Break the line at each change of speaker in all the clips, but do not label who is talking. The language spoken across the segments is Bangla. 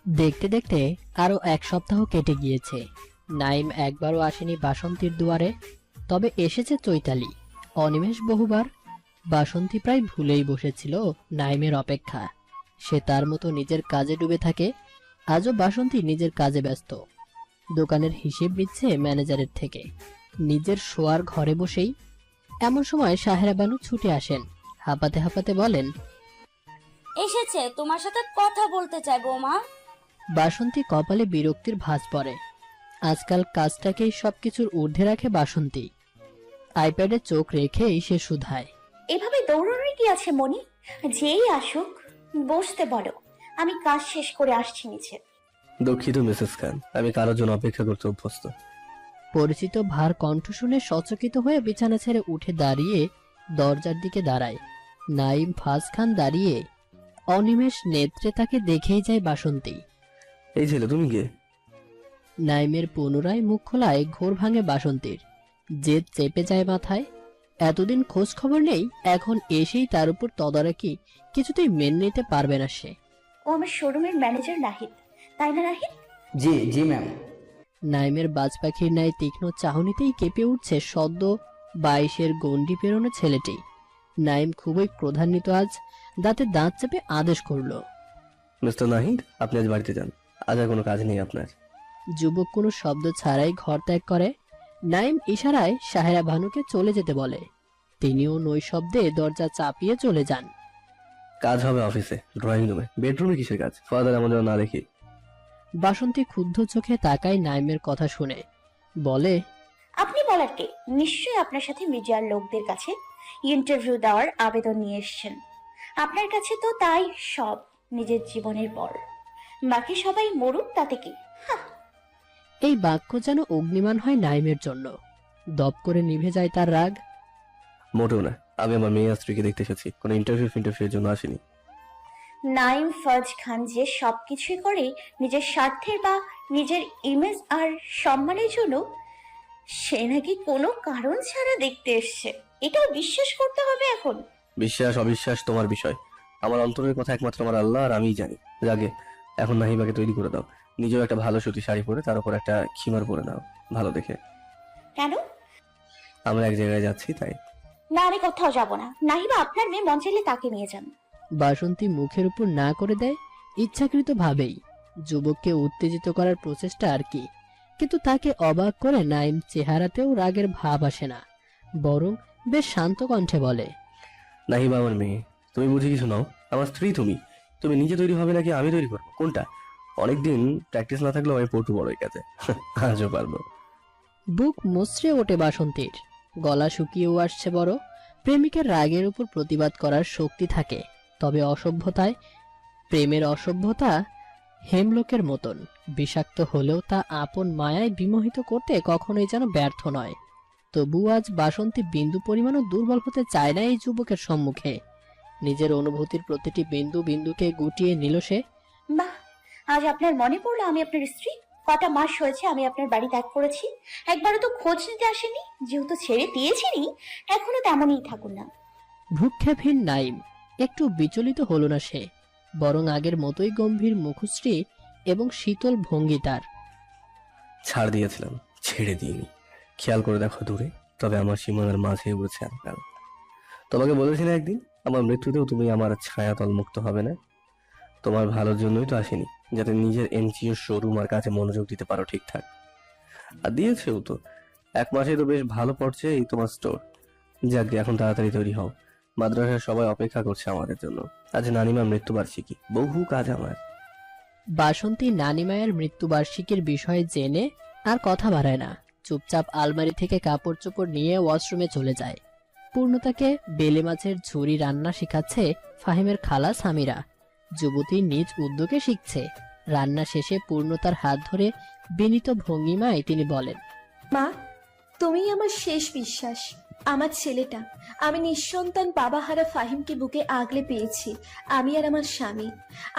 দেখতে দেখতে আরো 1 সপ্তাহ কেটে গিয়েছে। নাইম একবারও আসেনি বাসন্তীর দুয়ারে, তবে এসেছে চৈতালি, অনিমেষ বহুবার। বাসন্তী প্রায় ভুলেই বসেছিল নাইমের অপেক্ষা। সে তার মতো নিজের কাজে ডুবে থাকে। আজও বাসন্তী নিজের কাজে ব্যস্ত। দোকানের হিসেব নিচ্ছে ম্যানেজারের থেকে, নিজের শোয়ার ঘরে বসেই। এমন সময় সাহেরা বানু ছুটে আসেন, হাঁপাতে হাঁপাতে বলেন,
এসেছে, তোমার সাথে কথা বলতে চাই বৌমা।
বাসন্তী কপালে বিরক্তির ভাঁজ পড়ে। আজকাল কাজটাকেই সবকিছুর ঊর্ধ্বে রাখে বাসন্তী। আইপ্যাডে চোখ রেখেই সে শুধায়,
এভাবে দৌড়ানোর কি আছে মনি? যেই আসুক বসতে বলো, আমি কাজ শেষ করে আসছি নিচে।
দুঃখিত মিসেস খান, আমি কারোর জন্য অপেক্ষা করতে অভ্যস্ত।
পরিচিত ভার কণ্ঠ শুনে সচকিত হয়ে বিছানা ছেড়ে উঠে দাঁড়িয়ে দরজার দিকে দাঁড়ায়। নাইম ফাজ খান দাঁড়িয়ে অনিমেষ নেত্রে তাকে দেখেই যায় বাসন্তী।
এই ছেলে, তুমি কে?
নাইমের পুনরায় মুখ খোলায় ঘোর ভাঙে বাসন্তীর। জেদ চেপে যায় মাথায়। এতদিন খোঁজ খবর নেই, এখন এসেই তার উপর তদারকি কিছুতেই মেনে নিতে পারবে না সে।
ও আমার শোরুমের ম্যানেজার নাহিদ, তাই না নাহিদ?
জি জি ম্যাম।
নাইমের বাজ পাখির ন্যায় তীক্ষ্ণ চাহনিতেই কেঁপে উঠছে সদ্য 22-এর গণ্ডি পেরোনো ছেলেটি। নাইম খুবই ক্রোধান্বিত আজ, দাঁতে দাঁত চেপে আদেশ করল,
মিস্টার নাহিদ, আপনি আজ বাড়িতে যান। আজ আর কোনো কাজ নেই আপনার।
যুবক কোনো শব্দ ছাড়াই ঘর ত্যাগ করে। নাইম ইশারায় সাহেরা ভানুকে চলে যেতে বলে। তিনিও নৈশব্দে দরজা চাপিয়ে চলে যান।
কাজ হবে অফিসে, ড্রয়িং রুমে, বেডরুমে কিসের কাজ? ফাদার আমাদের না দেখি।
বাসন্তী ক্ষুব্ধ চোখে তাকায় নাইমের কথা শুনে, বলে,
আপনি বলার কে? নিশ্চয়ই আপনার সাথে মিডিয়ার লোকদের কাছে ইন্টারভিউ দেওয়ার আবেদন নিয়ে এসেছেন। আপনার কাছে তো তাই সব নিজের জীবনের পর, বাকি সবাই মরুক তাতে কি।
এই বাক্য যেন অগ্নিমান হয় নাইমের জন্য। দপ করে নিভে যায় তার রাগ।
মোটেও না, আমি আমার মেয়ে আর স্ত্রীকে দেখতে এসেছি, কোনো ইন্টারভিউর জন্য আসিনি।
নাইম ফাজ খান যে সবকিছুই করে নিজের স্বার্থের বা নিজের ইমেজ আর সম্মানের জন্য, সে নাকি কোনো কারণ ছাড়া দেখতে এসছে, এটাও বিশ্বাস করতে হবে এখন?
বিশ্বাস অবিশ্বাস তোমার বিষয়। আমার অন্তরের কথা একমাত্র আমার আল্লাহ আর আমিই জানি। যাকে এখন নাহিবাকে তৈরি করে দাও, নিজেও একটা ভালো সুতি শাড়ি পরে তার উপর একটা খিমার পরে নাও, ভালো দেখে।
কেন?
আমরা এক জায়গায় যাচ্ছি তাই।
না, আমি কোথাও যাব না। নাহিবা আপনার মেয়ে, মন চাইলে তাকে নিয়ে যান।
বাসন্তী মুখের উপর না করে দেয়, ইচ্ছাকৃত ভাবেই। যুবককে উত্তেজিত করার প্রচেষ্টা আর কি। কিন্তু তাকে অবাক করে নাইম চেহারাতেও রাগের ভাব আসে না, বরং বেশ শান্ত কণ্ঠে বলে,
নাহিবা আমার মেয়ে, তুমি বুঝে কিছু নাও। আমার স্ত্রী তুমি। তুমি নিজে তৈরি হবে নাকি আমি তৈরি করবো, কোনটা? অনেকদিন প্র্যাকটিস না থাকলেও আমি পটু বড় এই কাজে। আজও পারবো।
বুক মুচড়ে ওঠে বাসন্তীর, গলা শুকিয়েও আসছে বড়। প্রেমিকের রাগের উপর প্রতিবাদ করার শক্তি থাকে, তবে অসভ্যতায়, প্রেমের অসভ্যতা হেমলোকের মতন বিষাক্ত হলেও তা আপন মায়ায় বিমোহিত করতে কখনোই যেন ব্যর্থ নয়। তবু আজ বাসন্তী বিন্দু পরিমাণও দুর্বল হতে চায় না এই যুবকের সম্মুখে। নিজের অনুভূতির প্রতিটি বিন্দু বিন্দুকে গুটিয়ে নিল সে।
বাহ, আজ আপনার মনে পড়লো আমি আপনার স্ত্রী। কটা মাস হয়েছে আমি আপনার বাড়ি ত্যাগ করেছি, একবারও তো খোঁজ নিতে আসেনি। যেহেতু ছেড়ে দিয়েছিনি, এখনো তেমনই থাকুন না।
ভ্রুক্ষেপহীন নাইম, একটু বিচলিত হল না সে, বরং আগের মতোই গম্ভীর মুখশ্রী এবং শীতল ভঙ্গি তার।
ছাড় দিয়েছিলাম, ছেড়ে দিইনি। খেয়াল করে দেখো দূরে, তবে আমার সীমানার মাঝে উড়েছে আজকাল। তোমাকে বলেছি না একদিন, আমার মৃত্যুতেও তুমি আমার ছায়াতল মুক্ত হবে না। তোমার ভালোর জন্যই তো আসেনি, যাতে নিজের এনজিও শোরুম আর কাছে মনোযোগ দিতে পারো ঠিকঠাক। আর দিয়েছেও তো। 1 মাসে তো বেশ ভালো পড়ছে এই তোমার স্টোর। যাক, এখন তাড়াতাড়ি তৈরি হও, মাদ্রাসার সবাই অপেক্ষা করছে আমাদের জন্য। আজ নানিমার মৃত্যুবার্ষিকী, বহু কাজ আমার।
বাসন্তী নানিমায়ের মৃত্যুবার্ষিকীর বিষয়ে জেনে আর কথা বাড়ায় না, চুপচাপ আলমারি থেকে কাপড় চোপড় নিয়ে ওয়াশরুমে চলে যায়। পূর্ণতাকে বেলে মাছের ঝুরি রান্না শেখাচ্ছে ফাহিমের খালা সামিরা। যুবতী নিজ উদ্যোগে শিখছে। রান্না শেষে পূর্ণতার হাত ধরে বিনীত ভঙ্গিমায় তিনি বলেন,
মা, তুমিই আমার শেষ বিশ্বাস। আমার ছেলেটা, আমি নিঃসন্তান বাবাহারা ফাহিমকে বুকে আগলে পেয়েছি। আমি আর আমার স্বামী।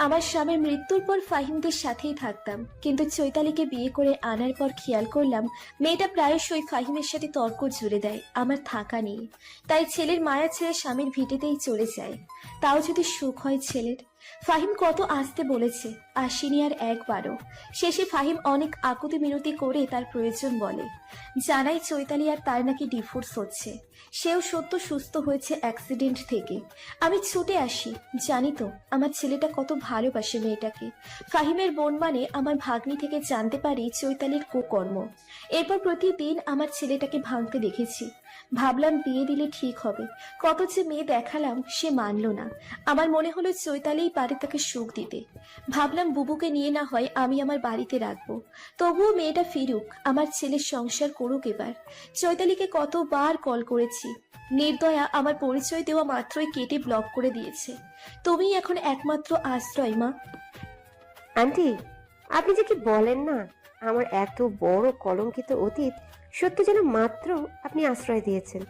আমার স্বামীর মৃত্যুর পর ফাহিমদের সাথেই থাকতাম, কিন্তু চৈতালিকে বিয়ে করে আনার পর খেয়াল করলাম মেয়েটা প্রায়শই ফাহিমের সাথে তর্ক জুড়ে দেয় আমার থাকা নিয়ে। তাই ছেলের মায়া ছেড়ে স্বামীর ভিটেতেই চলে যায়। তাও যদি সুখ হয় ছেলের, ফাহিম কত আসতে বলেছে, আসেনি আর একবারও। শেষে ফাহিম অনেক আকুতি মিনতি করে তার প্রয়োজন বলে, জানাই চৈতালি আর তার নাকি ডিভোর্স হচ্ছে। সেও সত্য সুস্থ হয়েছে অ্যাক্সিডেন্ট থেকে। আমি ছুটে আসি, জানি তো আমার ছেলেটা কত ভালোবাসে মেয়েটাকে। ফাহিমের বোন মানে আমার ভাগ্নি থেকে জানতে পারি চৈতালির কুকর্ম। এরপর প্রতিদিন আমার ছেলেটাকে ভাঙতে দেখেছি। ভাবলাম বিয়ে দিলে ঠিক হবে, কত যে মেয়ে দেখালাম, সে মানল না। আমার মনে হলো চৈতালিই পারে তাকে সুখ দিতে। ভাবলাম বুবুকে নিয়ে না হয় আমি আমার বাড়িতে রাখবো, তবুও মেয়েটা ফিরুক, আমার ছেলের সংসার করুক এবার। চৈতালিকে কতবার কল করেছি, নির্দয়া আমার পরিচয় দেওয়া মাত্রই কেটে ব্লক করে দিয়েছে। তুমিই এখন একমাত্র আশ্রয় মা।
আন্টি, আপনি যে কি বলেন না, আমার এত বড় কলঙ্কিত অতীত সত্য যেন মাত্র আপনি আশ্রয় দিয়েছেন।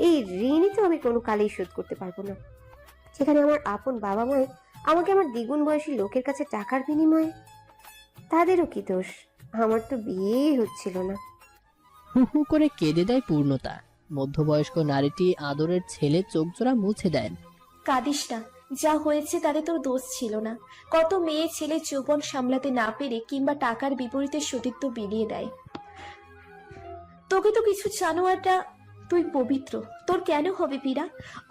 এই ঋণই তো আমি কোনো কালেই শোধ করতে পারবো না, যেখানে আমার আপন বাবা মায় আমাকে আমার দ্বিগুণ বয়সী লোকের কাছে টাকার বিনিময়ে। তাদেরও কি দোষ? আমার তো বিয়েই হচ্ছিল না।
হু হু করে কেঁদে দেয় পূর্ণতা। মধ্যবয়স্ক নারীটি আদরের ছেলে চোখজোড়া মুছে দেন।
কাঁদিস না, যা হয়েছে তাতে তোর দোষ ছিল না। কত মেয়ে ছেলে যৌবন সামলাতে না পেরে কিংবা টাকার বিপরীতে সতীত্ব বিলিয়ে দেয়। তোকে তো কিছু জানোয়ারটা, তুই পবিত্র, তোর কেন হবে পীড়া?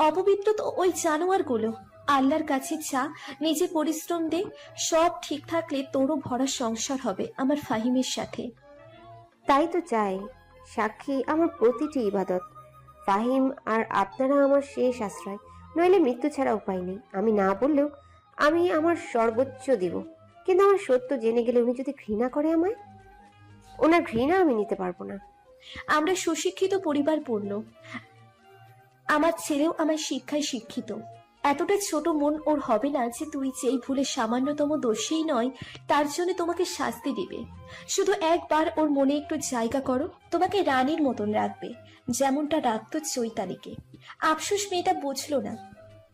অপবিত্র তো ওই জানোয়ারগুলো। আল্লাহর কাছে চা, নিজে পরিশ্রম দে, সব ঠিক থাকলে তোরও ভরা সংসার হবে আমার ফাহিমের সাথে।
তাই তো চাই, সাক্ষী আমার প্রতিটি ইবাদত। ফাহিম আর আপনারা আমার শেষ আশ্রয়, নইলে মৃত্যু ছাড়া উপায় নেই। আমি না বললেও আমি আমার সর্বোচ্চ দিব, কিন্তু আমার সত্য জেনে গেলে উনি যদি ঘৃণা করে আমায়, ওনার ঘৃণা আমি নিতে পারবো না।
আমরা সুশিক্ষিত পরিবার পূর্ণ, আমার ছেলেও আমার শিক্ষায় শিক্ষিত। এতটা ছোট মন ওর হবে না যে তুই যেই ভুলে সামান্যতম দোষেই নয় তার জন্য তোমাকে শাস্তি দিবে। শুধু একবার ওর মনে একটু জায়গা করো, তোমাকে রানীর মতন রাখবে, যেমনটা রাখতো চৈতালিকে। আফসোস মেয়েটা বুঝলো না।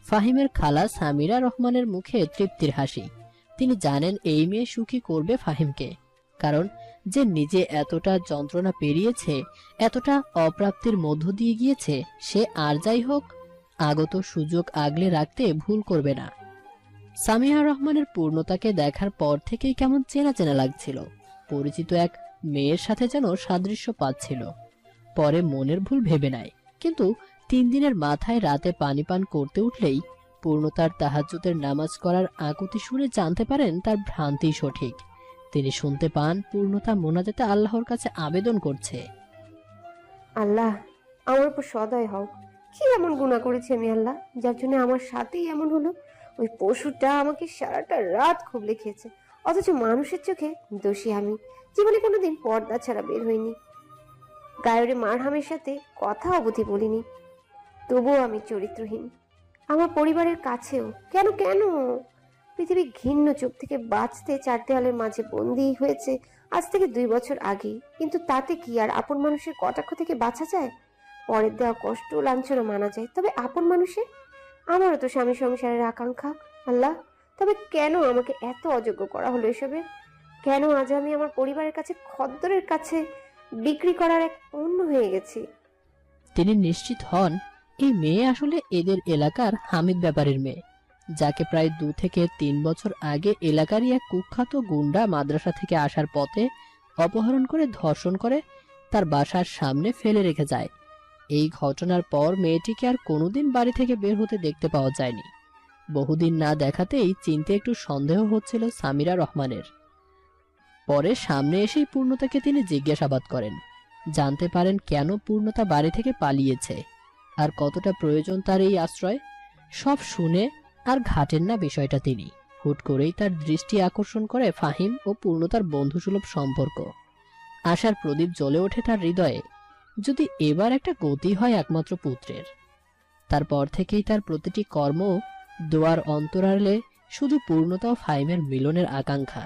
ফাহিমের খালা সামিরা রহমানের মুখে তৃপ্তির হাসি। তিনি জানেন এই মেয়ে সুখী করবে ফাহিমকে, কারণ যে নিজে এতটা যন্ত্রণা পেরিয়েছে, এতটা অপ্রাপ্তির মধ্য দিয়ে গিয়েছে, সে আর যাই হোক আগত সুযোগ আগলে রাখতে ভুল করবে না। সামিয়া রহমানের পূর্ণতাকে দেখার পর থেকেই কেমন চেনা চেনা লাগছিল। পরিচিত এক মেয়ের সাথে যেন সাদৃশ্য পাচ্ছিল। পরে মনের ভুল ভেবে নেয়, কিন্তু 3 দিনের মাথায় রাতে পানি পান করতে উঠলেই পূর্ণতার তাহাজ্জুদের নামাজ করার আকুতি শুনে জানতে পারেন তার ভ্রান্তি সঠিক। তিনি শুনতে পান পূর্ণতা মোনাজাতে আল্লাহর কাছে আবেদন করছে,
আল্লাহ, আমার উপর সদয় হও। কি এমন গুনাহ করেছি আমি আল্লাহ, যার জন্য আমার সাথেই এমন হলো? ওই পশুটা আমাকে সারাটা রাত খুব লিখেছে, অথচ মানুষের চোখে দোষী আমি। জীবনে কোনোদিন পর্দা ছাড়া বের হইনি, গায়রে মারহামের সাথে কথা অবধি বলিনি, তবুও আমি চরিত্রহীন। আমার পরিবারের কাছেও কেন কেন পৃথিবী ঘৃণ্য চোখ থেকে বাঁচতে 4 দেওয়ালের মাঝে বন্দী হয়েছে আজ থেকে 2 বছর আগে। কিন্তু তাতে কি আর আপন মানুষের কটাক্ষ থেকে বাঁচা যায়? পরের দেওয়া কষ্ট লাঞ্ছনা মানা যায়, তবে আপন মানুষের? আমারও তো স্বামী সংসারের আকাঙ্ক্ষা আল্লাহ, তবে কেন আমাকে এত অযোগ্য করা হলো এসবে? কেন আজ আমি আমার পরিবারের কাছে খদ্দরের কাছে বিক্রি করার এক পণ্য হয়ে গেছি?
তিনি নিশ্চিত হন এই মেয়ে আসলে এদের এলাকার হামিদ ব্যাপারীর মেয়ে, যাকে প্রায় 2 থেকে 3 বছর আগে এলাকারই এক কুখ্যাত গুন্ডা মাদ্রাসা থেকে আসার পথে অপহরণ করে ধর্ষণ করে তার বাসার সামনে ফেলে রেখে যায়। এই ঘটনার পর মেয়েটিকে আর কোনোদিন বাড়ি থেকে বের হতে দেখতে পাওয়া যায়নি। বহুদিন না দেখাতেই চিনতে একটু সন্দেহ হচ্ছিল সামিরা রহমানের। পরে সামনে এসেই পূর্ণতাকে তিনি জিজ্ঞাসাবাদ করেন, জানতে পারেন কেন পূর্ণতা বাড়ি থেকে পালিয়েছে আর কতটা প্রয়োজন তার এই আশ্রয়। সব শুনে আর ঘাটেন না বিষয়টা তিনি। হুট করেই তার দৃষ্টি আকর্ষণ করে ফাহিম ও পূর্ণতার বন্ধুসুলভ সম্পর্ক। আশার প্রদীপ জ্বলে ওঠে তার হৃদয়ে, যদি এবার একটা গতি হয় একমাত্র পুত্রের। তারপর থেকেই তার প্রতিটি কর্ম দোয়ার অন্তরালে শুধু পূর্ণতা ও ফাহিমের মিলনের আকাঙ্ক্ষা।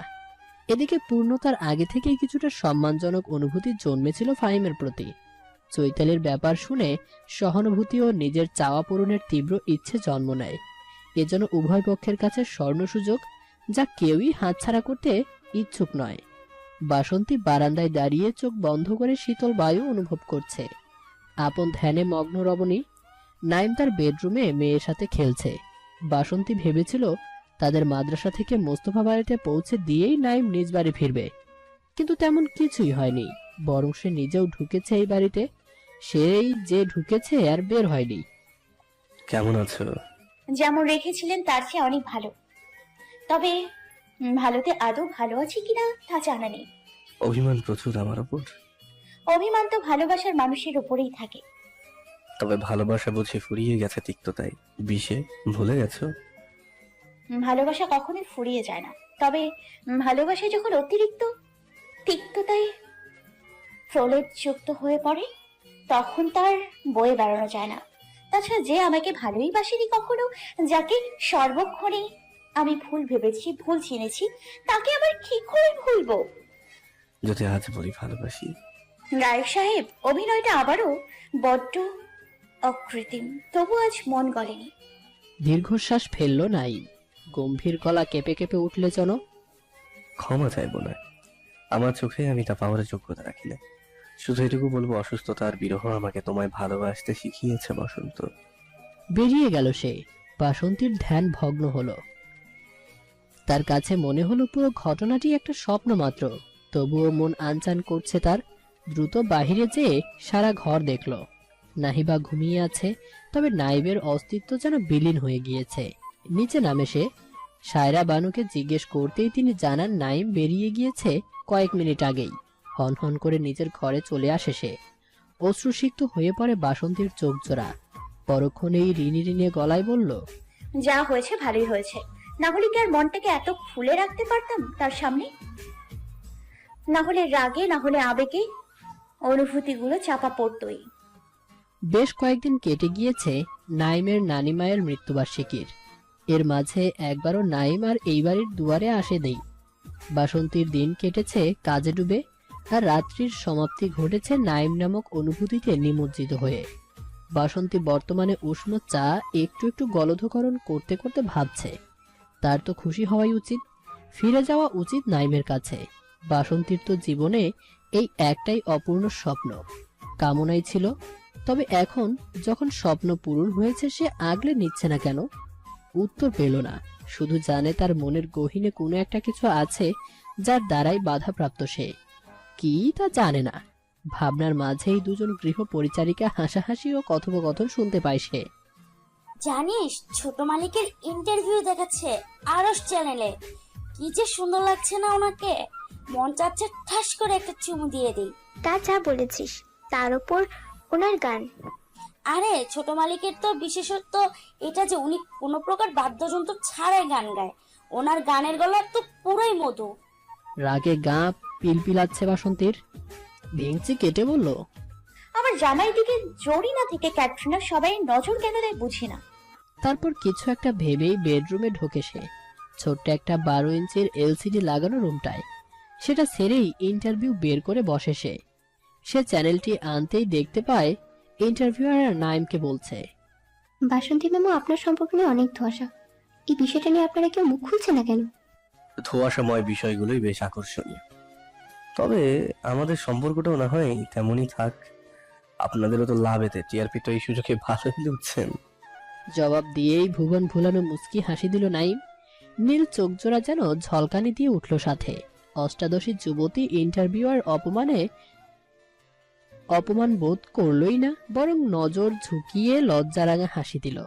এদিকে পূর্ণতার আগে থেকেই কিছুটা সম্মানজনক অনুভূতি জন্মেছিল ফাহিমের প্রতি। চৈতালির ব্যাপার শুনে সহানুভূতি ও নিজের চাওয়া পূরণের তীব্র ইচ্ছে জন্ম নেয়। এ যেন উভয় পক্ষের কাছে স্বর্ণ সুযোগ, যা কেউই হাতছাড়া করতে ইচ্ছুক নয়। বাসন্তী বারান্দায় দাঁড়িয়ে চোখ বন্ধ করে শীতল বায়ু অনুভব করছে। আপন ধ্যানে মগ্ন রমণী। নাইম তার বেডরুমে মেয়ের সাথে খেলছে। বাসন্তী ভেবেছিল তাদের মাদ্রাসা থেকে মোস্তফা বাড়িতে পৌঁছে দিয়েই নাইম নিজ বাড়ি ফিরবে, কিন্তু তেমন কিছুই হয়নি। বরং সে নিজেও ঢুকেছে এই বাড়িতে, সেই যে ঢুকেছে আর বের হয়নি।
কেমন আছো?
যেমন রেখেছিলেন তার চেয়ে অনেক ভালো। তবে ভালোতে আদৌ ভালো আছে কিনা তা জানা নেই।
অভিমান প্রচুর আমার ওপর।
অভিমান তো ভালোবাসার মানুষের উপরেই থাকে।
তবে ভালোবাসা বুঝি ফুরিয়ে গেছে তিক্ততায়, বিষে ভুলে গেছো?
ভালোবাসা কখনোই ফুরিয়ে যায় না, তবে ভালোবাসা যখন অতিরিক্ত তিক্ততায় প্রলেপ যুক্ত হয়ে পড়ে তখন তার বয়ে বেড়ানো যায় না। তাছাড়া যে আমাকে ভালোই বাসেনি কখনো, যাকে সর্বক্ষণে আমি ভুল ভেবেছি, ভুল চিনেছি, তাকে আবার কি করে ভুলবো?
যদি আজ বলি ভালোবাসি।
রায় সাহেব, অভিনয়টা আবারও বড্ড অকৃত্রিম, তবু আজ মন গলেনি।
দীর্ঘশ্বাস ফেলল নাইম। গম্ভীর গলা কেঁপে কেঁপে উঠলে যেন।
ক্ষমা চাইবো না, আমার চোখে আমি তা পাওয়ার যোগ্যতা রাখি না। শুধু এটুকু বলবো, অসুস্থতা আর বিরহ আমাকে তোমায় ভালোবাসতে শিখিয়েছে বসন্ত।
বেরিয়ে গেল সে। বাসন্তীর ধ্যান ভগ্ন হলো। তার কাছে মনে হলো পুরো ঘটনাটি একটা স্বপ্ন মাত্র। তবুও মন আনচান করছে তার। দ্রুত বাহিরে যেয়ে সারা ঘর দেখল। নাহিবা ঘুমিয়ে আছে, তবে নাইবের অস্তিত্ব যেন বিলীন হয়ে গিয়েছে। নিচে নামে সে। সায়রা বানুকে জিজ্ঞেস করতেই তিনি জানান নাইম বেরিয়ে গিয়েছে কয়েক মিনিট আগেই। হন হন করে নিজের ঘরে চলে আসে সে। অশ্রুসিক্ত হয়ে পড়ে বাসন্তীর চোখ জোড়া। পরক্ষণেই ঋণী ঋণে গলায় বলল,
যা হয়েছে ভালোই হয়েছে, না হলে কি আর মনটাকে এত খুলে রাখতে পারতাম তার সামনে? না হলে রাগে, না হলে আবেগে অনুভূতিগুলো চাপা পড়তই।
বেশ কয়েকদিন কেটে গিয়েছে নাইমের নানিমায়ের মৃত্যুবার্ষিকীর। এর মাঝে একবারও নাইম আর এই বাড়ির দুয়ারে আসে নেই। বাসন্তীর দিন কেটেছে কাজে ডুবে, আর রাত্রির সমাপ্তি ঘটেছে নাইম নামক অনুভূতিতে নিমজ্জিত হয়ে। বাসন্তী বর্তমানে উষ্ণ চা একটু একটু গলধকরণ করতে করতে ভাবছে, তার তো খুশি হওয়াই উচিত, ফিরে যাওয়া উচিত নাইমের কাছে। বাসন্তীর তো জীবনে এই একটাই অপূর্ণ স্বপ্ন, কামনাই ছিল। তবে এখন যখন স্বপ্ন পূরণ হয়েছে, সে আগলে নিচ্ছে না কেন? উত্তর পেল না। শুধু জানে তার মনের গহীনে কোনো একটা কিছু আছে যার দ্বারাই বাধাপ্রাপ্ত সে। কি তা জানে না। ভাবনার মাঝেই দুজন গৃহ পরিচারিকা হাসাহাসি ও কথোপকথন শুনতে পায় সে।
জানিস, ছোট মালিকের ইন্টারভিউ দেখাচ্ছে আরশ চ্যানেলে। কি যে সুন্দর লাগছে না ওনাকে, মন চাচ্ছে ঠাস করে একটা চুমু দিয়ে দিই।
তা যা বলেছিস, তার উপর ওনার গান।
আরে ছোট মালিকের তো বিশেষত্ব এটা যে উনি কোনো প্রকার বাদ্যযন্ত্র ছাড়াই গান গায়। ওনার গানের গলা তো পুরোই মধু।
রাগে গা পিলপিলাচ্ছে বাসন্তীর। ভেঙচি কেটে বলল,
আমার জামাই দিকে জরিনা থেকে ক্যাটরিনা সবাই নজর কেন দেয় বুঝি না।
তারপর কিছু একটা ভেবেই বেডরুমে ঢোকে সে। ছোট্ট একটা 12 ইঞ্চির এলসিডি লাগানো রুমটায় সেটা ছেড়েই ইন্টারভিউ বের করে বসে সে। সে চ্যানেলটি আনতেই দেখতে পায় ইন্টারভিউয়ার নাইমকে বলছে,
বাসন্তী ম্যামও আপনার সম্পর্কে নিয়ে অনেক ধোঁয়াশা। এই বিষয়টা নিয়ে আপনারা কেউ মুখ খুলছে না কেন?
ধোঁয়াশাময় বিষয়গুলোই বেশ আকর্ষণীয়। তবে আমাদের সম্পর্কটাও না হয় তেমনই থাক। আপনাদেরও তো লাভ, এতে টিআরপি তো এই সুযোগে ভালোই লুটছেন।
জবাব দিয়েই ভুবন ভুলানো মুচকি হাসি দিল নাইম। নীল চোখজোড়া যেন ঝলকানি দিয়ে উঠল সাথে। অষ্টাদশী যুবতী ইন্টারভিউয়ার অপমান বোধ করলই না, বরং নজর ঝুঁকিয়ে লজ্জারাঙা হাসি দিল।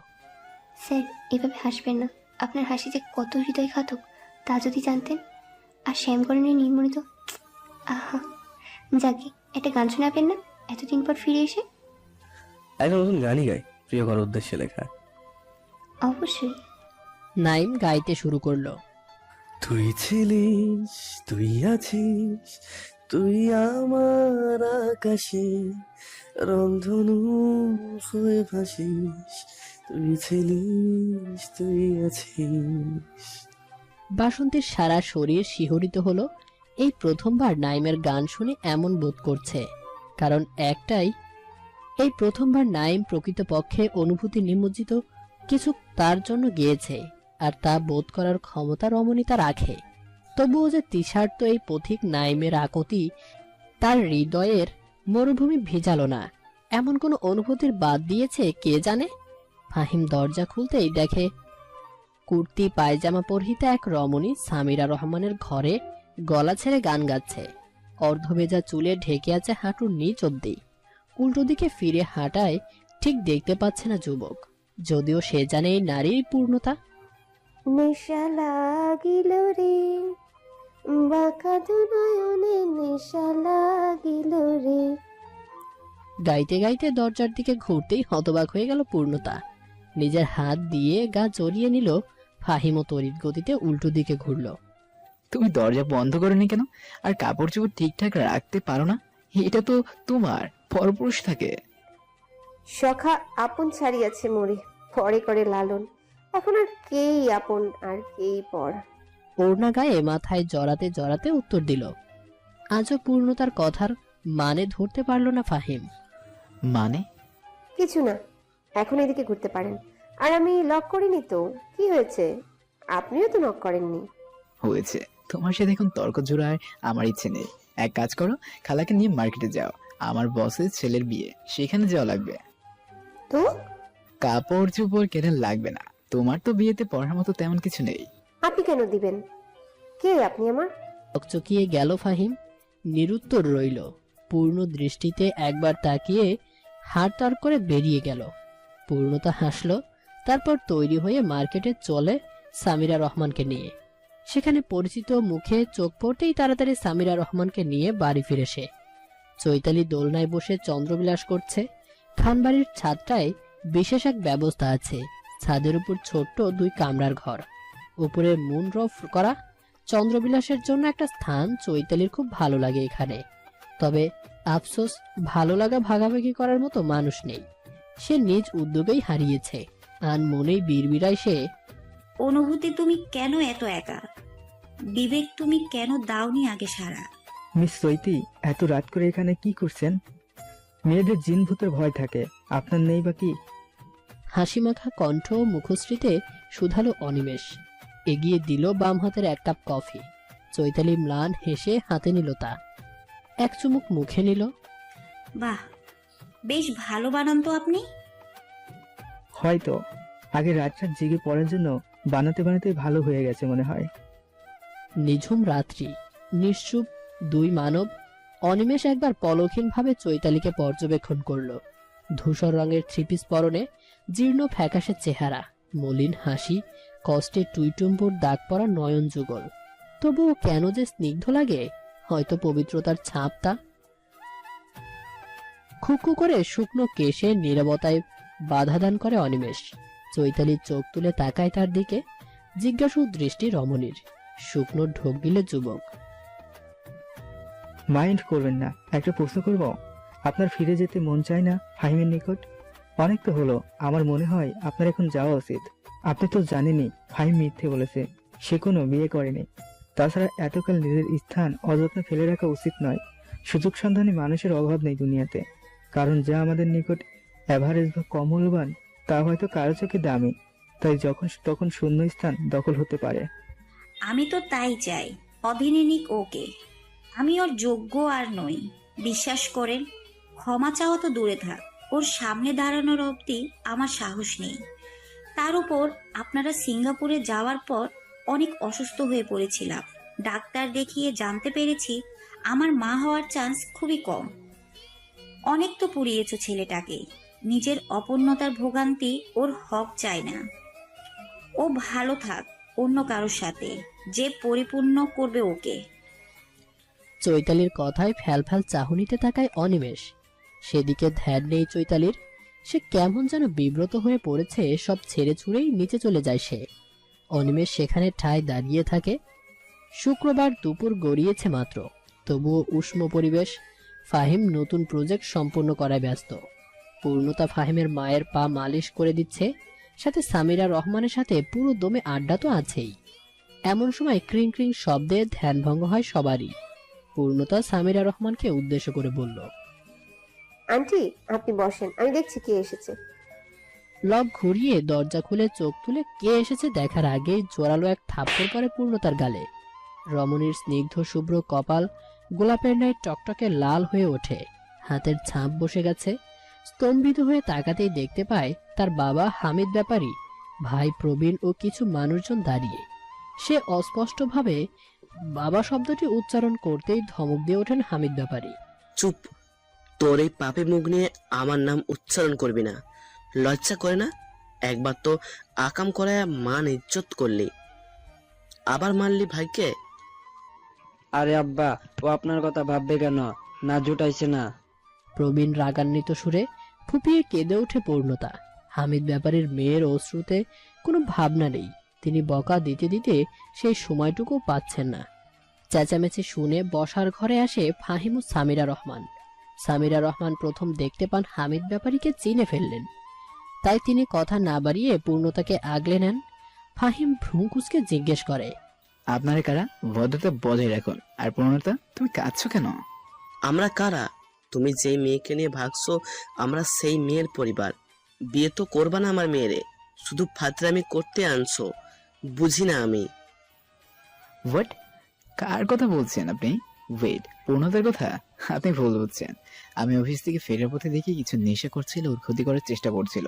স্যার, এভাবে হাসবেন না। আপনার হাসি যে কত হৃদয়ঘাতক তা যদি জানতেন। আর শ্যামকরণের নির্মূলিত, আহা, যাকে একটা গান শোনাবেন না এতদিন পর ফিরে এসে?
একটা নতুন গানই গাই, প্রিয়কর উদ্দেশ্যে লেখা।
অবশ্যই।
নাইম গাইতে শুরু করলো।
তুই ছিলিস, তুই আছিস, তুই আমার আকাশে রংধনু হয়ে ভাসিস, তুই ছিলিস, তুই আছিস।
বাসন্তীর সারা শরীর শিহরিত হলো। এই প্রথমবার নাইমের গান শুনে এমন বোধ করছে। কারণ একটাই, এই প্রথমবার নাইম প্রকৃতপক্ষে অনুভূতি নিমজ্জিত কিছু তার জন্য গেয়েছে, আর তা বোধ করার ক্ষমতা রমণীতা রাখে। তবুও যে তৃষার্ত এই পথিক নাইমের আকুতি তার হৃদয়ের মরুভূমি ভেজালো না, এমন কোনো অনুভূতির বাদ দিয়েছে কে জানে। ফাহিম দরজা খুলতেই দেখে কুর্তি পায়জামা পরিহিতা এক রমণী সামিরা রহমানের ঘরে গলা ছেড়ে গান গাচ্ছে। অর্ধভেজা চুলে ঢেকে আছে হাঁটুর নিচ অব্দি। উল্টো দিকে ফিরে হাঁটায় ঠিক দেখতে পাচ্ছে না যুবক, যদিও সে জানে এই নারীর পূর্ণতা।
নেশা লাগিল রে, বাঁকা দুনয়নে নেশা লাগিল রে।
গাইতে গাইতে দরজার দিকে ঘুরতেই হতবাক হয়ে গেল পূর্ণতা। নিজের হাত দিয়ে গা জড়িয়ে নিল। ফাহিমও তড়িৎ গতিতে উল্টো দিকে ঘুরল।
তুমি দরজা বন্ধ করনি কেন? আর কাপড় চোপড় ঠিকঠাক রাখতে পারো না? এটা তো তোমার পরপুরুষ থাকে।
সখা আপন ছাড়িয়াছে মোরে, পরে করে লালন। এখন আর কেই আপন আর কেই পর।
ওড়না গায়ে মাথায় জড়াতে জড়াতে উত্তর দিল। আজও পূর্ণতার কথার মানে ধরতে পারল না ফাহিম।
মানে?
কিছু না, এখন এদিকে ঘুরতে পারেন। আর আমি লক করিনি তো, কি হয়েছে? আপনিও তো নক করেননি।
হয়েছে, তোমার সাথে এখন তর্ক জোড়ার আমার ইচ্ছে নেই। এক কাজ করো, খালাকে নিয়ে মার্কেটে যাও। আমার বসের ছেলের বিয়ে, সেখানে যাওয়া লাগবে।
তো
কাপড় চোপড় কেনা লাগবে না, তোমার তো বিয়েতে পড়ার মতো তেমন কিছু নেই।
আপনি কেন দিবেন? কে আপনি আমার?
চকচকিয়ে গেল ফাহিম, নিরুত্তর রইল। পূর্ণ দৃষ্টিতে একবার তাকিয়ে হাড় তাড় করে বেরিয়ে গেল। পূর্ণতা হাসল, তারপর তৈরি হয়ে মার্কেটে চলে সামিরা রহমানকে নিয়ে। সেখানে পরিচিত মুখে চোখ পড়তেই তাড়াতাড়ি সামিরা রহমানকে নিয়ে বাড়ি ফিরে সে। চৈতালি দোলনায় বসে চন্দ্রবিলাস করছে। খানবাড়ির ছাদটায় বিশেষ এক ব্যবস্থা আছে। ছাদের উপর ছোট্ট 2 কামরার ঘর, উপরে মুন রফ করা। চন্দ্রবিলাসের জন্য একটা স্থান চৈতালির খুব ভালো লাগে এখানে। তবে আফসোস, ভালো লাগা ভাগাভাগি করার মতো মানুষ নেই। সে নিজ উদ্যোগেই হারিয়েছে। আনমনেই বিড়বিড়ায় সে,
অনুভূতি তুমি কেন এত একা? বিবেক তুমি কেন দাওনি আগে সারা?
মিস সৈতি, এত রাত করে এখানে কি করছেন? মেয়েদের জিন ভূতের ভয় থাকে, আপনার নেই বা কি?
হাসিমাখা কণ্ঠ ও মুখশ্রীতে শুধালো অনিমেষ। এগিয়ে দিল বাম হাতের 1 কাপ কফি। চৈতালি ম্লান হেসে হাতে নিল তা। এক চুমুক মুখে নিল।
বাহ, বেশ ভালো বানান তো আপনি।
হয়তো আগে রাত জেগে পড়ার জন্য বানাতে বানাতে ভালো হয়ে গেছে মনে হয়।
নিঝুম রাত্রি, নিশ্চুপ 2 মানব। অনিমেষ একবার পলকহীনভাবে চৈতালিকে পর্যবেক্ষণ করল। ধূসর রঙের 3 পিস পরনে, জীর্ণ ফ্যাকাশে চেহারা, মলিন হাসি, কষ্টে টুইটুম্বুর দাগ পড়া নয়ন যুগল। তবুও কেন যে স্নিগ্ধ লাগে, হয়তো পবিত্রতার ছাপ তা। খুকু করে শুকনো কেশে নীরবতায় বাধা দান করে অনিমেষ। চৈতালি চোখ তুলে তাকায় তার দিকে, জিজ্ঞাসু দৃষ্টি রমণীর। শুকনো ঢোক গিলে যুবক।
মাইন্ড করবেন না, একটা প্রশ্ন করব? আপনার ফিরে যেতে মন চায় না ফাহিমের নিকট? অনেক তো হলো, আমার মনে হয় আপনার এখন যাওয়া উচিত। আপনি তো জানেনই ফাহিম মিথ্যে বলেছে, সে কোনো বিয়ে করেনি। তাছাড়া এতকাল নিজের স্থান অযত্নে ফেলে রাখা উচিত নয়। সুযোগ সন্ধানী মানুষের অভাব নেই দুনিয়াতে, কারণ যা আমাদের নিকট অ্যাভারেজ বা কম মূল্যবান তা হয়তো কারো চোখে দামি, তাই যখন তখন শূন্য স্থান দখল হতে পারে।
আমি তো তাই চাই, অভিননিক ওকে। আমি ওর যোগ্য আর নই, বিশ্বাস করেন। ক্ষমা চাওয়া তো দূরে থাক, ওর সামনে দাঁড়ানোর অবধি আমার সাহস নেই। তার উপর আপনারা সিঙ্গাপুরে যাওয়ার পর অনেক অসুস্থ হয়ে পড়েছিলাম। ডাক্তার দেখিয়ে জানতে পেরেছি আমার মা হওয়ার চান্স খুবই কম। অনেক তো পুড়িয়েছ ছেলেটাকে। নিজের অপূর্ণতার ভোগান্তি ওর হক চায় না। ও ভালো থাক অন্য কারোর সাথে, যে পরিপূর্ণ করবে ওকে।
চৈতালির কথায় ফ্যাল ফ্যাল চাহনিতে তাকায় অনিমেষ। সেদিকে ধ্যান নেই চৈতালির। সে কেমন যেন বিব্রত হয়ে পড়েছে, সব ছেড়ে ছুড়েই নিচে চলে যায় সে। অনিমেষ সেখানে ঠায় দাঁড়িয়ে থাকে। শুক্রবার দুপুর গড়িয়েছে মাত্র, তবুও উষ্ণ পরিবেশ। ফাহিম নতুন প্রজেক্ট সম্পূর্ণ করায় ব্যস্ত। পূর্ণতা ফাহিমের মায়ের পা মালিশ করে দিচ্ছে, সাথে সামিরা রহমানের সাথে পুরো দমে আড্ডা তো আছেই। এমন সময় ক্রিং ক্রিং শব্দে ধ্যানভঙ্গ হয় সবারই। পূর্ণতা সামিরা রহমানকে উদ্দেশ্য করে বলল,
আন্টি আপনি বসেন, আমি দেখছি কে এসেছে।
লক ঘুরিয়ে দরজা খুলে চোখ তুলে কে এসেছে দেখার আগেই জোরালো এক থাপ্পড় পড়ে পূর্ণতার গালে। রমণীর স্নিগ্ধ শুভ্র কপাল গোলাপের ন্যায় টকটকে লাল হয়ে ওঠে। হাতের ছাপ বসে গেছে। স্তম্ভিত হয়ে তাকাতেই দেখতে পায় তার বাবা হামিদ ব্যাপারী ভাই প্রবীণ ও কিছু মানুষজন দাঁড়িয়ে। সে অস্পষ্টভাবে বাবা শব্দটি উচ্চারণ করতেই ধমক দিয়ে ওঠেন হামিদ ব্যাপারী।
চুপ, তোর এই পাপে মুখ নিয়ে আমার নাম উচ্চারণ করবি না। লজ্জা করে না? একবার তো আকাম করায় মান ইজ্জত করলি, আবার মারলি ভাইকে।
আরে আব্বা, ও আপনার কথা ভাববে কেন? না জুটাইছে না?
প্রবীণ রাগান্বিত সুরে ফুপিয়ে কেঁদে ওঠে পূর্ণতা। হামিদ ব্যাপারীর মেয়ের অশ্রুতে কোনো ভাবনা নেই। তিনি বকা দিতে দিতে সেই সময়টুকু পাচ্ছেন না। চেঁচামেচি শুনে বসার ঘরে আসে ফাহিম ও সামিরা রহমান। সামিরা রহমান প্রথম দেখতে পান হামিদ ব্যাপারীকে চিনে ফেললেন, তাই তিনি কথা না বাড়িয়ে পূর্ণতাকে আগলে নেন। ফাহিম ভ্রুকুচকে জিজ্ঞেস করে,
আপনারা কারা? ভদ্রতা বজায় রাখুন। আর পূর্ণতা, তুমি কাঁদছো কেন?
আমরা কারা? তুমি যেই মেয়েকে নিয়ে ভাগছো আমরা সেই মেয়ের পরিবার। বিয়ে তো করবা না আমার মেয়েরে, শুধু ফাতরামি করতে আনছো। বুঝি না আমি।
হোয়াট? কার কথা বলছেন আপনি? ওয়েট, পূর্ণতার কথা? আপনি ভুল বুঝছেন। আমি অফিস থেকে ফেরার পথে দেখি কিছু নেশা করছিল, ওর ক্ষতি করার চেষ্টা করছিল।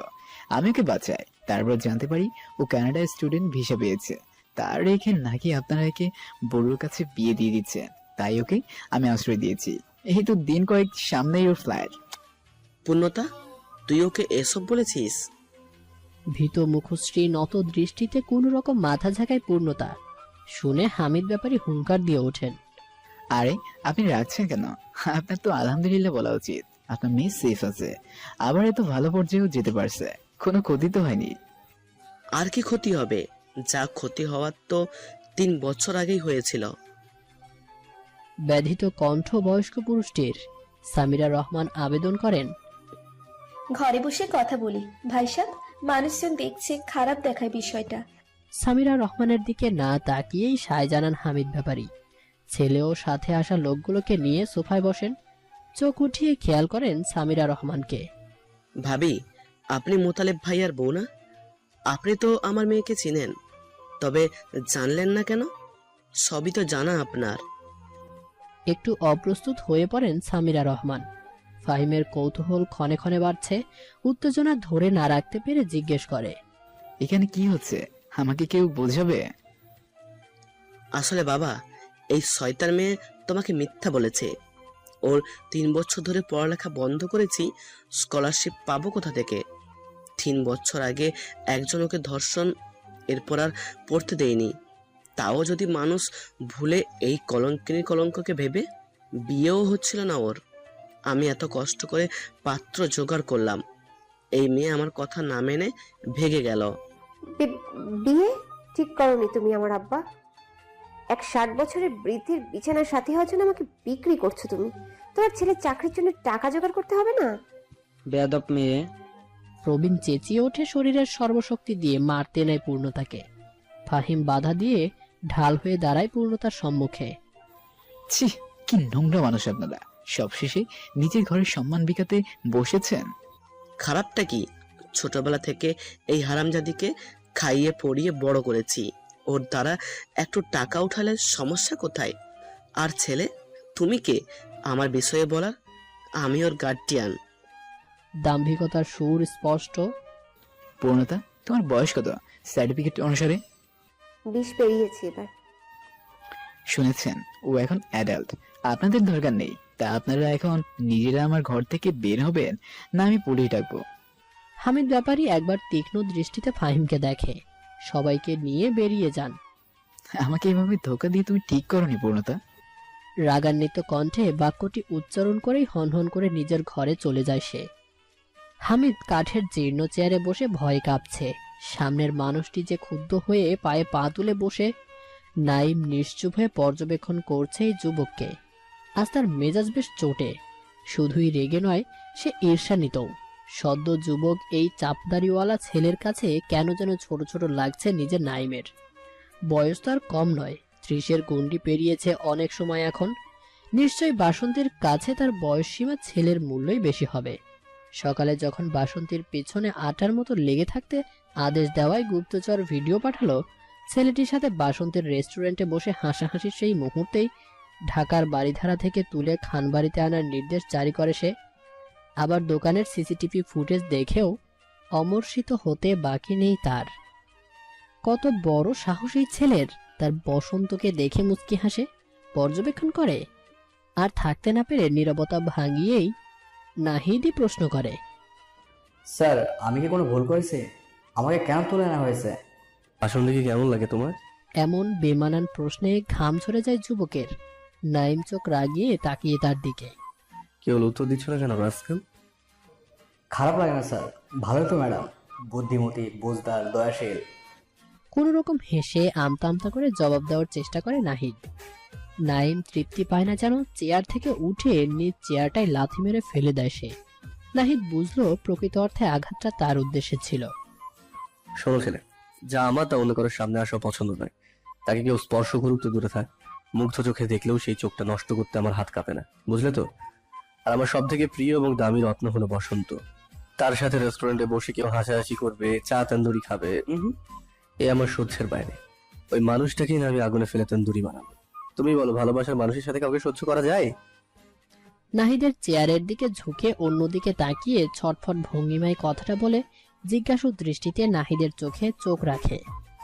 আমি ওকে বাঁচাই, তারপর জানতে পারি ও কানাডায় স্টুডেন্ট ভিসা পেয়েছে। তার রেখে নাকি আপনারা একে বড়ুর কাছে বিয়ে দিয়ে দিচ্ছেন, তাই ওকে আমি আশ্রয় দিয়েছি। এই তো দিন কয়েক সামনেই ওর ফ্ল্যাট।
পূর্ণতা, তুই ওকে এসব বলেছিস?
ভীত মুখশ্রী নত দৃষ্টিতে কোন রকম মাথা ঝাঁকায় পূর্ণতা। শুনে হামিদ ব্যাপারী হুঙ্কার দিয়ে ওঠেন,
আরে আপনি রাখছেন কেন? আপনার তো আলহামদুলিল্লাহ বলা উচিত। আপনার মেয়ে সেফ আছে, আবার এত ভালো পর্যায়েও যেতে পারছে, কোনো ক্ষতি তো হয়নি।
আর কি ক্ষতি হবে? যা ক্ষতি হওয়ার তো 3 বছর আগেই হয়েছিল।
ব্যাধিত কণ্ঠ বয়স্ক পুরুষটির। সামিরা রহমান আবেদন করেন,
ঘরে বসে কথা বলি ভাই সাহেব, মানুষজন দেখছে, খারাপ দেখায় বিষয়টা।
সামিরা রহমানের দিকে না তাকিয়েই সায় জানান হামিদ ব্যাপারী। ছেলেও সাথে আসা লোকগুলোকে নিয়ে সোফায় বসেন। চোখ উঠিয়ে খেয়াল করেন সামিরা রহমানকে।
ভাবি, আপনি মোতালেব ভাইয়ার বউ না? আপনি তো আমার মেয়েকে চিনেন, তবে জানলেন না কেন? সবই তো জানা আপনার।
একটু অপ্রস্তুত হয়ে পড়েন সামিরা রহমান। ফাহিমের কৌতূহল ক্ষণে ক্ষণে বাড়ছে। উত্তেজনা ধরে না রাখতে পেরে জিজ্ঞেস করে,
এখানে কি হচ্ছে? আমাকে কেউ বোঝাবে?
আসলে বাবা, এই শয়তান মেয়ে তোমাকে মিথ্যা বলেছে। ওর 3 বছর ধরে পড়ালেখা বন্ধ করেছি, স্কলারশিপ পাবো কোথা থেকে? 3 বছর আগে একজন ওকে ধর্ষণ, এরপর আর পড়তে দেয়নি। তাও যদি মানুষ ভুলে এই কলঙ্কিনী কলঙ্ককে ভেবে, বিয়েও হচ্ছিল না ওর। আমি এত কষ্ট করে পাত্র জোগাড় করলাম, এই মেয়ে আমার কথা না মেনে ভেগে গেল।
বিয়ে ঠিক করনি তুমি আমার আব্বা। এক 60 বছরের বৃদ্ধির বিছানার সাথী হওয়ার জন্য আমাকে বিক্রি করছো তুমি। তোমার ছেলে চাকরির জন্য টাকা জোগাড় করতে হবে না?
বেয়াদব মেয়ে।
প্রবীণ চেঁচিয়ে ওঠে শরীরের সর্বশক্তি দিয়ে মারতে নেয় পূর্ণতাকে। ফাহিম বাধা দিয়ে ঢাল হয়ে দাঁড়ায় পূর্ণতার সম্মুখে।
ছি, কি নোংরা মানুষ আপনারা! সবশেষে নিজের ঘরের সম্মান বিকাতে বসেছেন।
খারাপটা কি? ছোটবেলা থেকে এই হারামজাদিকে খাইয়ে পড়িয়ে বড় করেছি। ওর দ্বারা একটু টাকা উঠালে সমস্যা কোথায়? আর ছেলে, তুমি কে আমার বিষয়ে বলার? আমি ওর গার্ডিয়ান।
দাম্ভিকতার সুর স্পষ্ট।
পূর্ণতা, তোমার বয়স কত সার্টিফিকেট অনুসারে?
20 পেরিয়েছি এবার।
শুনেছেন, ও এখন অ্যাডাল্ট। আপনাদের দরকার নেই। তা আপনারা এখন নিজেরা আমার ঘর থেকে বের হবেন, না আমি পুলিশ ডাকবো?
হামিদ ব্যাপারী একবার তীক্ষ্ণ দৃষ্টিতে ফাহিমকে দেখে, সবাইকে নিয়ে বেরিয়ে যান।
আমাকে এভাবে ধোকা দিয়ে তুমি ঠিক করনি পূর্ণতা।
রাগান্বিত কণ্ঠে বাক্যটি উচ্চারণ করেই হনহন করে নিজের ঘরে চলে যায় সে। হামিদ কাঠের জীর্ণ চেয়ারে বসে ভয়ে কাঁপছে। সামনের মানুষটি যে ক্ষুব্ধ হয়ে পায়ে পা তুলে বসে। নাইম নিশ্চুপ হয়ে পর্যবেক্ষণ করছে এই যুবককে। আজ তার মেজাজ বেশ চোটে। শুধুই রেগে নয়, সে ঈর্ষান্বিতও। সদ্য যুবক এই চাপদাড়িওয়ালা ছেলের কাছে কেন যেন ছোট ছোট লাগছে নিজের নাইমের। বয়স তো আর কম নয়, 30-এর গণ্ডি পেরিয়েছে অনেক সময় এখন। নিশ্চয়ই বাসন্তীর কাছে তার বয়সসীমা ছেলের মূল্যই বেশি হবে। সকালে যখন বাসন্তীর পেছনে আটার মতো লেগে থাকতে আদেশ দেওয়ায় গুপ্তচর ভিডিও পাঠালো, ছেলেটির সাথে বাসন্তীর রেস্টুরেন্টে বসে হাসাহাসির সেই মুহূর্তেই ঢাকার বাড়িধারা থেকে তুলে খানবাড়িতে আনার নির্দেশ জারি করে সে। আবার দোকানের সিসিটিভি ফুটেজ দেখেও অমর্ষিত হতে বাকি নেই তার। কত বড় সাহসী ছেলের, তার বসন্তকে দেখে মুচকি হাসে, পর্যবেক্ষণ করে। আর থাকতে না পেরে নীরবতা ভাঙিয়েই নাহিদই প্রশ্ন করে,
স্যার আমি কি কোনো ভুল করেছি? আমাকে কেন তুলে আনা হয়েছে?
আসন দেখে কেমন লাগে তোমার?
এমন বেমানান প্রশ্নে ঘাম ঝরে যায় যুবকের। নাইম চোখ রাগিয়ে তাকিয়ে তার দিকে।
কেউ উত্তর দিচ্ছ না কেন রাস্কেল?
খারাপ লাগে না স্যার, ভালোই তো ম্যাডাম, বুদ্ধিমতী, বুঝদার, দয়াশীল।
কোন রকম হেসে আমতা আমতা করে জবাব দেওয়ার চেষ্টা করে নাহিদ। নাইম তৃপ্তি পায় না যেন, চেয়ার থেকে উঠে নিজ চেয়ারটাই লাথি মেরে ফেলে দেয় সে। নাহিদ বুঝলো প্রকৃত অর্থে আঘাতটা তার উদ্দেশ্যে ছিল।
শোনো ছেলে, যা আমার তা অন্য কারোর সামনে আসা পছন্দ নয়। তাকে কেউ স্পর্শ করুক তো দূরে থাক, মুগ্ধ চোখে দেখলেও সেই চোখটা নষ্ট করতে আমার হাত কাঁপে না, বুঝলে তো? আর আমার সব থেকে প্রিয় এবং দামি রত্ন হলো বসন্ত। তার সাথে রেস্টুরেন্টে বসে কেউ হাসাহাসি করবে, চা তন্দুরি খাবে, এ আমার সহ্যের বাইরে। ওই মানুষটাকেই না আমি আগুনে ফেলে তন্দুরি বানাবো। তুমি বলো, ভালোবাসার মানুষের সাথে কাউকে সহ্য করা যায়?
নাহিদের চেয়ারের দিকে ঝুঁকে অন্যদিকে তাকিয়ে ছটফট ভঙ্গিমায় কথাটা বলে জিজ্ঞাসু দৃষ্টিতে নাহিদের চোখে চোখ রাখে।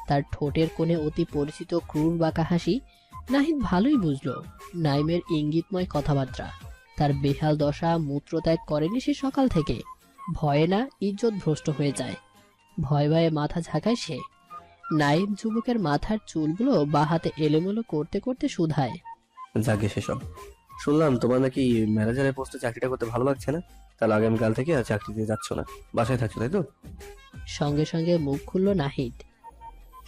তার ঠোঁটের কোণে অতি পরিচিত ক্রূর বাঁকা হাসি। নাহিদ ভালোই বুঝলো নাইমের ইঙ্গিতময় কথাবার্তা। তার বেহাল দশা মূত্রত্যাগ করেনি সে সকাল থেকে। ভয়ে না ইজ্জত ভ্রষ্ট হয়ে যায়। ভয়ে ভয়ে মাথা ঝাঁকায় সে। নাইম যুবকের মাথার চুলগুলো বাঁ হাতে এলোমেলো করতে করতে শুধায়,
যাকে সেসব শুনলাম তোমার নাকি ম্যানেজারের পোস্টে চাকরিটা করতে ভালো লাগছে না। তাহলে আগামীকাল থেকে আর চাকরিতে যাচ্ছ না, বাসায় থাকছো, তাই তো?
সঙ্গে সঙ্গে মুখ খুলল নাহিদ।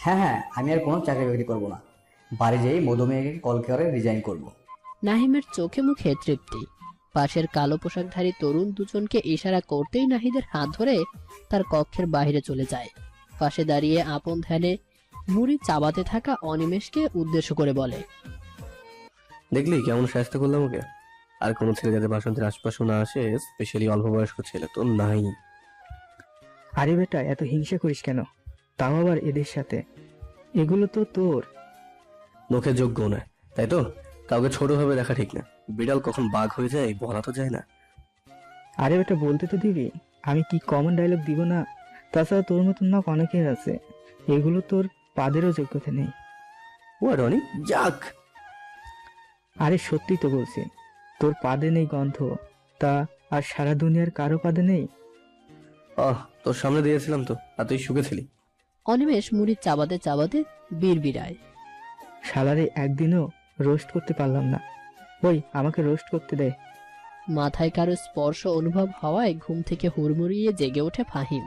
হ্যাঁ, আমি আর কোনো চাকরি বাকরি করবো না, বাড়ি যেয়ে মধুমেহকে কল করে রিজাইন করব।
নাহিমের চোখে মুখে তৃপ্তি। পাশের কালো পোশাকধারী তরুণ দুজনকে ইশারা করতেই নাহিদের হাত ধরে তার কক্ষের বাইরে চলে যায়। পাশে দাঁড়িয়ে আপন ধ্যানে মুড়ি চাবাতে থাকা অনিমেষকে উদ্দেশ্য করে বলে,
দেখলি কেমন সাহায্য করলাম ওকে? আর কোনো ছেলে যাতে বাসন্তের আশপাশও না আসে, স্পেশালি অল্প বয়স্ক ছেলে তো নাই।
আরে বেটা, এত হিংসা করিস কেন? তাও আবার এদের সাথে। এগুলো তো তোর
মুখে যোগ্য না, তাই তো? কাউকে ছোট ভাবে দেখা ঠিক না। বিড়াল কখন বাঘ হয়ে যায় বলা তো যায় না।
আরে বেটা, বলতে তো দিবি। আমি কি কমন ডায়লগ দিব না? তাছাড়া তোর মতন না অনেকের আছে, এগুলো তোর পাদেরও যোগ্যতা নেই।
ও রনি যাক।
আরে সত্যি তো বলছি, তোর পাদে নেই গন্ধ, তা আর সারা দুনিয়ার কারো পাদে নেই।
তোর সামনে দিয়েছিলাম তো, আর তুই শুকেছিলি।
অনিমেষ মুড়ি চাবাতে চাবাতে বিড়বিড়ায়,
শালারে একদিনও রোস্ট করতে পারলাম না। ওই আমাকে রোস্ট করতে দে।
মাথায় কারো স্পর্শ অনুভব হওয়ায় ঘুম থেকে হুড়মুড়িয়ে জেগে ওঠে ফাহিম।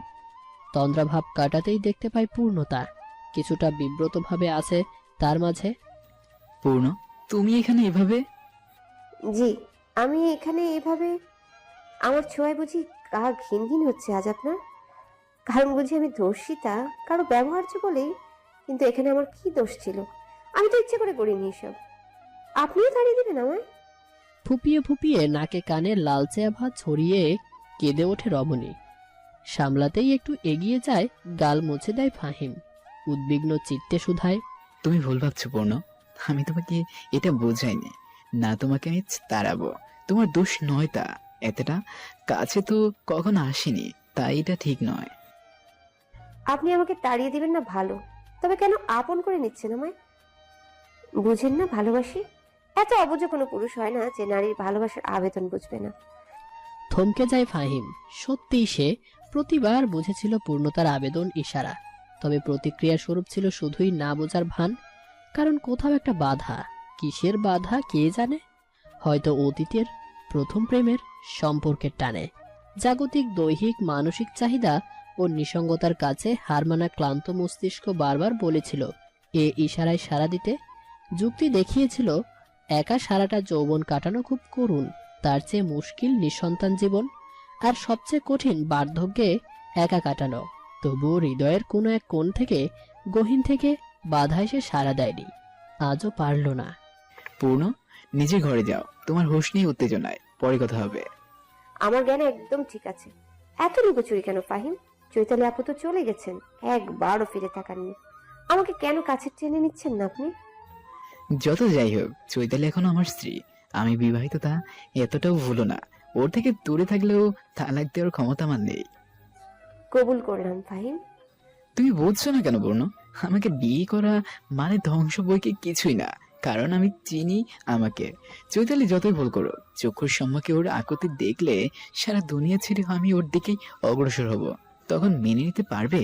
তন্দ্রাভাব কাটাতেই দেখতে পায় পূর্ণতা কিছুটা বিব্রত ভাবে আছে তার মাঝে।
পূর্ণ, তুমি এখানে এভাবে?
জি, আমি এখানে এভাবে। আমার ছোঁয়ায় বুঝি গা ঘিন ঘিন হচ্ছে আজ আপনার? কারণ বুঝি আমি দোষিতা, কারো ব্যবহার্য বলেই? কিন্তু এখানে আমার কি দোষ ছিল? আমি তো ইচ্ছে করে করিনি এসব। আপনিও তাড়িয়ে দিবেন আমায়?
ফুপিয়ে ফুপিয়ে নাকে কানে লালচে আভা ছড়িয়ে কেঁদে ওঠে রমণী। সামলাতেই একটু এগিয়ে যায়, গাল মুছে দেয় ফাহিম। উদ্বিগ্ন চিত্তে শুধায়,
তুমি ভুল ভাবছো পূর্ণ, আমি তোমাকে এটা বোঝাইনি। না, তোমাকে আমি তাড়াবো, তোমার দোষ নয় তা। এতটা কাছে তো কখনো আসেনি, তাই এটা ঠিক নয়।
আপনি আমাকে তাড়িয়ে দিবেন না ভালো, তবে কেন আপন করে নিচ্ছেন আমায়? বুঝেন না ভালোবাসি? এত অবুঝ কোনো পুরুষ হয় না যে নারীর ভালোবাসার আবেদন বুঝবে না।
থমকে যায় ফাহিম। সত্যিই সে প্রতিবার বুঝেছিল পূর্ণতার আবেদন ইশারা, তবে প্রতিক্রিয়া স্বরূপ ছিল শুধুই না বোঝার ভান। কারণ কোথাও একটা বাধা, কিসের বাধা কে জানে। হয়তো অতীতের প্রথম প্রেমের সম্পর্কের টানে। জাগতিক দৈহিক মানসিক চাহিদা ও নিসঙ্গতার কাছে হার মানা ক্লান্ত মস্তিষ্ক বারবার বলেছিল এ ইশারায় সাড়া দিতে। যুক্তি দেখিয়েছিল একা সারাটা যৌবন কাটানো খুব করুণ, তার চেয়ে মুশকিল নিঃসন্তান জীবন, আর সবচেয়ে কঠিন বার্ধক্যে একা কাটানো। তবুও হৃদয়ের কোনো এক কোণ থেকে গহীন থেকে বাধা এসে সাড়া দেয়নি, আজও পারল না।
পূর্ণ, নিজে ঘরে যাও, তোমার হুঁশ নেই উত্তেজনায়, পরে কথা হবে।
আমার জ্ঞান একদম ঠিক আছে। এত লুকোচুরি কেন ফাহিম? চৈতালি আপু তো চলে গেছেন, একবারও ফিরে তাকাননি। আমাকে কেন কাছে টেনে নিচ্ছেন না আপনি?
যত যাই হোক, চৈতালি এখনো আমার স্ত্রী, আমি বিবাহিত, তা এতটাও ভুলো না। ওর থেকে দূরে থাকলেও তালাক দেওয়ার ক্ষমতা আমার নেই।
কবুল করলাম ফাহিম।
তুমি বুঝছো না কেন পূর্ণ? আমাকে বিয়ে করা মানে ধ্বংস বইকে কিছুই না, কারণ আমি চিনি আমাকে। চৈতালি যতই ভুল করো, চক্ষুর সম্মুখে ওর আকতি দেখলে সারা দুনিয়া ছেড়ে আমি ওর দিকেই অগ্রসর হব। তখন মেনে নিতে পারবে?